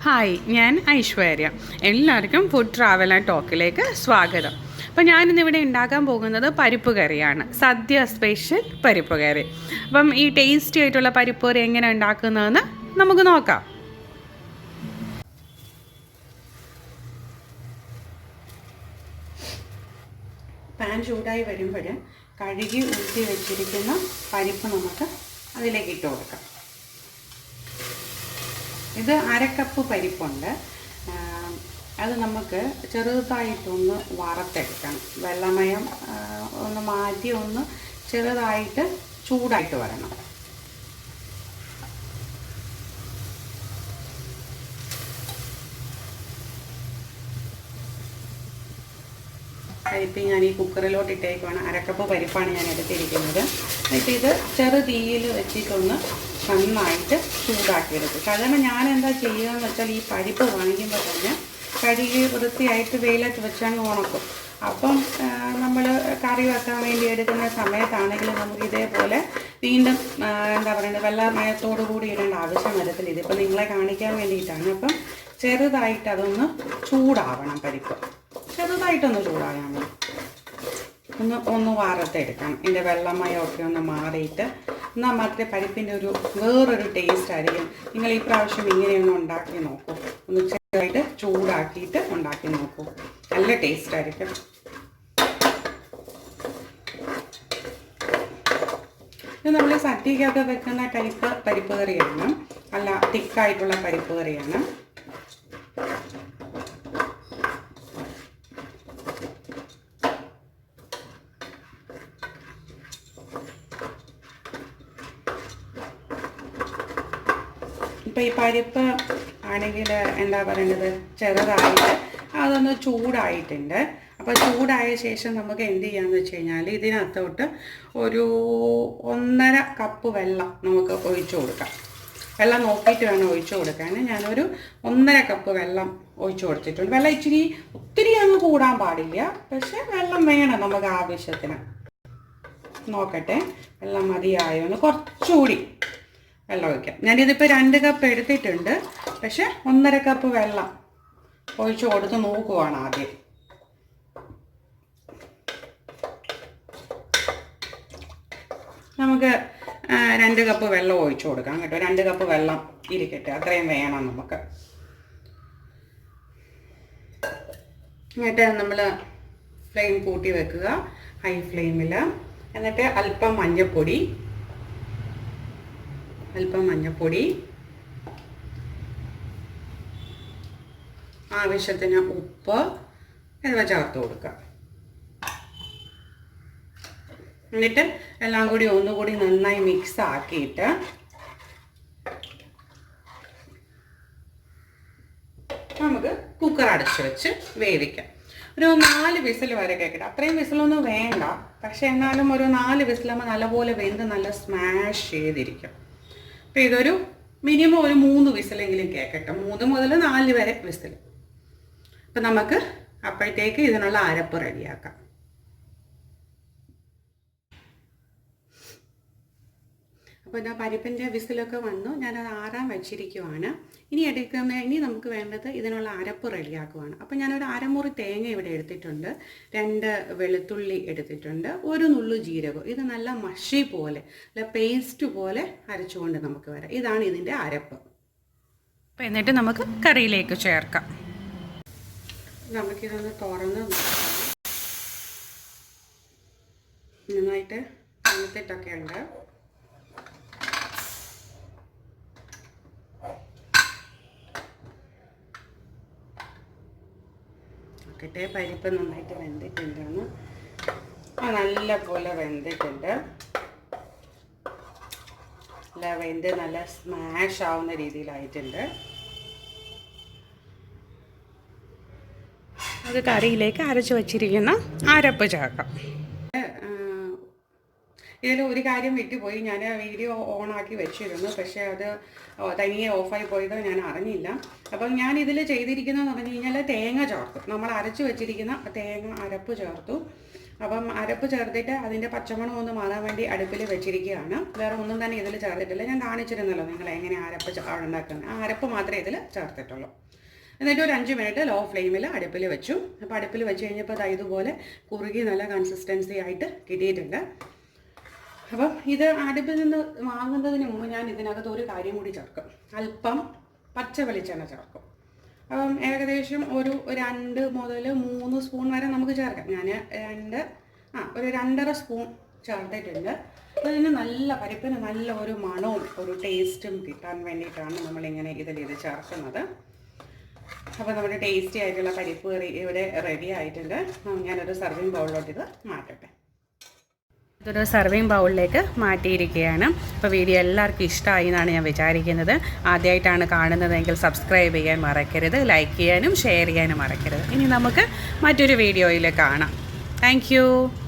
Hi, ഞാൻ ഐശ്വര്യ. എല്ലാവർക്കും food travel and ടോക്കിലേക്ക് സ്വാഗതം. അപ്പോൾ ഞാനിന്നിവിടെ ഉണ്ടാക്കാൻ പോകുന്നത് പരിപ്പ് കറിയാണ്. സദ്യ സ്പെഷ്യൽ പരിപ്പ് കറി. അപ്പം ഈ ടേസ്റ്റി ആയിട്ടുള്ള പരിപ്പ് കറി എങ്ങനെ ഉണ്ടാക്കുന്നതെന്ന് നമുക്ക് നോക്കാം. പാൻ ചൂടായി വരുമ്പോൾ കഴുകി ഊറ്റി വെച്ചിരിക്കുന്ന പരിപ്പ് നമുക്ക് അതിലേക്ക് ഇട്ട് കൊടുക്കാം. ഇത് 1/2 കപ്പ് പരിപ്പുണ്ട്. അത് നമുക്ക് ചെറുതായിട്ടൊന്ന് വറുത്തെടുക്കണം. വെള്ളമയം ഒന്ന് മാറ്റി ഒന്ന് ചെറുതായിട്ട് ചൂടായിട്ട് വരണം. പരിപ്പ് ഞാൻ ഈ കുക്കറിലോട്ട് ഇട്ടേക്കുവാണ്. 1/2 കപ്പ് പരിപ്പാണ് ഞാൻ എടുത്തിരിക്കുന്നത്. എന്നിട്ട് ഇത് ചെറു തീയിൽ വെച്ചിട്ടൊന്ന് നന്നായിട്ട് ചൂടാക്കിയെടുക്കും. സാധാരണ ഞാൻ എന്താ ചെയ്യുക എന്ന് വെച്ചാൽ ഈ പരിപ്പ് വാങ്ങിക്കുമ്പോൾ തന്നെ കഴുകി വൃത്തിയായിട്ട് വെയിലത്ത് വെച്ചങ്ങ് ഉണക്കും. അപ്പം നമ്മൾ കറി വെക്കാൻ വേണ്ടി എടുക്കുന്ന സമയത്താണെങ്കിലും നമുക്ക് ഇതേപോലെ വീണ്ടും എന്താ പറയുന്നത് വെള്ളമയത്തോടു കൂടി ഇടേണ്ട ആവശ്യം വരത്തില്ല. ഇതിപ്പോൾ നിങ്ങളെ കാണിക്കാൻ വേണ്ടിയിട്ടാണ്. അപ്പം ചെറുതായിട്ട് അതൊന്ന് ചൂടാവണം. പരിപ്പ് ചെറുതായിട്ടൊന്ന് ചൂടാകാൻ മതി. ഒന്ന് വാർത്തെടുക്കണം. ഇതിൻ്റെ വെള്ളമയമൊക്കെ ഒന്ന് മാറിയിട്ട് എന്നാൽ മാത്രമേ പരിപ്പിൻ്റെ വേറൊരു ടേസ്റ്റ് ആയിരിക്കും. നിങ്ങൾ ഈ പ്രാവശ്യം ഇങ്ങനെയൊന്ന് ഉണ്ടാക്കി നോക്കൂ. ഒന്ന് ചെറുതായിട്ട് ചൂടാക്കിയിട്ട് ഉണ്ടാക്കി നോക്കൂ. നല്ല ടേസ്റ്റ് ആയിരിക്കും. ഇത് നമ്മൾ സദ്യക്കൊക്കെ വെക്കുന്ന ടൈപ്പ് പരിപ്പ് കറിയാണ്. അല്ല, തിക്കായിട്ടുള്ള പരിപ്പ് കറിയാണ്. ഇപ്പോൾ ഈ പരിപ്പ് ആണെങ്കിൽ എന്താ പറയുന്നത് ചെറുതായിട്ട് അതൊന്ന് ചൂടായിട്ടുണ്ട്. അപ്പോൾ ചൂടായ ശേഷം നമുക്ക് എന്ത് ചെയ്യാമെന്ന് വെച്ച് കഴിഞ്ഞാൽ ഇതിനകത്തോട്ട് ഒരു 1.5 കപ്പ് വെള്ളം നമുക്ക് ഒഴിച്ചു കൊടുക്കാം. വെള്ളം നോക്കിയിട്ട് വേണം ഒഴിച്ചു കൊടുക്കാൻ. ഞാനൊരു 1.5 കപ്പ് വെള്ളം ഒഴിച്ചു കൊടുത്തിട്ടുണ്ട്. വെള്ളം ഒത്തിരി അങ്ങ് കൂടാൻ പാടില്ല, പക്ഷെ വെള്ളം വേണം നമുക്ക് ആവശ്യത്തിന്. നോക്കട്ടെ, വെള്ളം മതിയായോ, കുറച്ചുകൂടി വെള്ളം ഒഴിക്കാം. ഞാനിതിപ്പോൾ 2 കപ്പ് എടുത്തിട്ടുണ്ട്, പക്ഷെ 1.5 കപ്പ് വെള്ളം ഒഴിച്ച് കൊടുത്ത് നോക്കുവാണ് ആദ്യം. നമുക്ക് 2 കപ്പ് വെള്ളം ഒഴിച്ച് കൊടുക്കാം കേട്ടോ. 2 കപ്പ് വെള്ളം ഇരിക്കട്ടെ, അത്രയും വേണം നമുക്ക്. എന്നിട്ട് നമ്മൾ ഫ്ലെയിം കൂട്ടി വെക്കുക, ഹൈ ഫ്ലെയിമിൽ. എന്നിട്ട് അല്പം മഞ്ഞൾപ്പൊടി, ആവശ്യത്തിന് ഉപ്പ് എന്നിവ ചേർത്ത് കൊടുക്കുക. എന്നിട്ട് എല്ലാം കൂടി ഒന്നുകൂടി നന്നായി മിക്സ് ആക്കിയിട്ട് നമുക്ക് കുക്കർ അടച്ചു വെച്ച് വേവിക്കാം. ഒരു 4 വിസിൽ വരെ കേൾക്കട്ടെ. അത്രയും വിസിലൊന്നും വേണ്ട, പക്ഷെ എന്നാലും ഒരു 4 വിസിലാകുമ്പോൾ നല്ലപോലെ വെന്ത് നല്ല സ്മാഷ് ചെയ്തിരിക്കും. അപ്പോൾ ഇതൊരു മിനിമം ഒരു 3 വിസിലെങ്കിലും കേൾക്കട്ടെ. 3 മുതൽ 4 വരെ വിസിൽ. അപ്പം നമുക്ക് അപ്പോഴത്തേക്ക് ഇതിനുള്ള അരപ്പ് റെഡിയാക്കാം. അപ്പോൾ ഇതാ പരിപ്പിൻ്റെ വിസിലൊക്കെ വന്നു. ഞാനത് ആറാൻ വെച്ചിരിക്കുവാണ്. ഇനി നമുക്ക് വേണ്ടത് ഇതിനുള്ള അരപ്പ് റെഡിയാക്കുവാണ്. അപ്പോൾ ഞാനൊരു അരമുറി തേങ്ങ ഇവിടെ എടുത്തിട്ടുണ്ട്, 2 വെളുത്തുള്ളി എടുത്തിട്ടുണ്ട്, 1 നുള്ളു ജീരകം. ഇത് നല്ല മഷി പോലെ, നല്ല പേസ്റ്റ് പോലെ അരച്ചുകൊണ്ട് നമുക്ക് വരാം. ഇതാണ് ഇതിൻ്റെ അരപ്പ്. അപ്പോൾ എന്നിട്ട് നമുക്ക് കറിയിലേക്ക് ചേർക്കാം. നമുക്കിതൊന്ന് തുറന്ന് നന്നായിട്ട് തണുത്തിട്ടൊക്കെ ഉണ്ട്. പരിപ്പ് നന്നായിട്ട് വെന്തിട്ടുണ്ടെന്ന്, നല്ല പോലെ വെന്തിട്ടുണ്ട്. വെന്ത് നല്ല സ്മാഷ് ആവുന്ന രീതിയിലായിട്ടുണ്ട്. അത് കറിയിലേക്ക് അരച്ച് വച്ചിരിക്കുന്ന അരപ്പ് ചേർക്കാം. ഇതിൽ ഒരു കാര്യം വിട്ടുപോയി, ഞാൻ വീഡിയോ ഓണാക്കി വെച്ചിരുന്നു, പക്ഷേ അത് തനിയെ ഓഫായി പോയത് ഞാൻ അറിഞ്ഞില്ല. അപ്പം ഞാൻ ഇതിൽ ചെയ്തിരിക്കുന്നതെന്ന് പറഞ്ഞു കഴിഞ്ഞാൽ തേങ്ങ ചേർത്തു, നമ്മൾ അരച്ച് വെച്ചിരിക്കുന്ന തേങ്ങ അരപ്പ് ചേർത്തു. അപ്പം അരപ്പ് ചേർത്തിട്ട് അതിൻ്റെ പച്ചമണം ഒന്ന് മാറാൻ വേണ്ടി അടുപ്പിൽ വെച്ചിരിക്കുകയാണ്. വേറെ ഒന്നും തന്നെ ഇതിൽ ചേർത്തിട്ടില്ല. ഞാൻ കാണിച്ചിരുന്നല്ലോ നിങ്ങൾ എങ്ങനെ അരപ്പ് ഉണ്ടാക്കുന്നത്. ആ അരപ്പ് മാത്രമേ ഇതിൽ ചേർത്തിട്ടുള്ളൂ. എന്നിട്ട് ഒരു 5 മിനിറ്റ് ലോ ഫ്ലെയിമിൽ അടുപ്പിൽ വെച്ചു. അപ്പോൾ അടുപ്പിൽ വെച്ച് കഴിഞ്ഞപ്പോൾ ഇതുപോലെ കുറുകി നല്ല കൺസിസ്റ്റൻസി ആയിട്ട് കിട്ടിയിട്ടുണ്ട്. അപ്പം ഇത് അടുപ്പിൽ നിന്ന് വാങ്ങുന്നതിന് മുമ്പ് ഞാൻ ഇതിനകത്ത് ഒരു കാര്യം കൂടി ചേർക്കും, അല്പം പച്ച വെളിച്ചെണ്ണ ചേർക്കും. അപ്പം ഏകദേശം ഒരു 2 മുതൽ 3 സ്പൂൺ വരെ നമുക്ക് ചേർക്കാം. ഞാൻ ഒരു 2.5 സ്പൂൺ ചേർത്തിട്ടുണ്ട്. അതിന് നല്ല പരിപ്പിന് നല്ല ഒരു മണവും ഒരു ടേസ്റ്റും കിട്ടാൻ വേണ്ടിയിട്ടാണ് നമ്മളിങ്ങനെ ഇതിൽ ചേർക്കുന്നത്. അപ്പോൾ നമ്മുടെ ടേസ്റ്റി ആയിട്ടുള്ള പരിപ്പ് കറി ഇവിടെ റെഡി ആയിട്ടുണ്ട്. ഞാനൊരു സർവിങ് ബൗളിലോട്ട് ഇത് മാറ്റട്ടെ. ഇതൊരു സർവിങ് ബൗളിലേക്ക് മാറ്റിയിരിക്കുകയാണ്. അപ്പോൾ വീഡിയോ എല്ലാവർക്കും ഇഷ്ടമായി എന്നാണ് ഞാൻ വിചാരിക്കുന്നത്. ആദ്യമായിട്ടാണ് കാണുന്നതെങ്കിൽ സബ്സ്ക്രൈബ് ചെയ്യാൻ മറക്കരുത്, ലൈക്ക് ചെയ്യാനും ഷെയർ ചെയ്യാനും മറക്കരുത്. ഇനി നമുക്ക് മറ്റൊരു വീഡിയോയിൽ കാണാം. താങ്ക്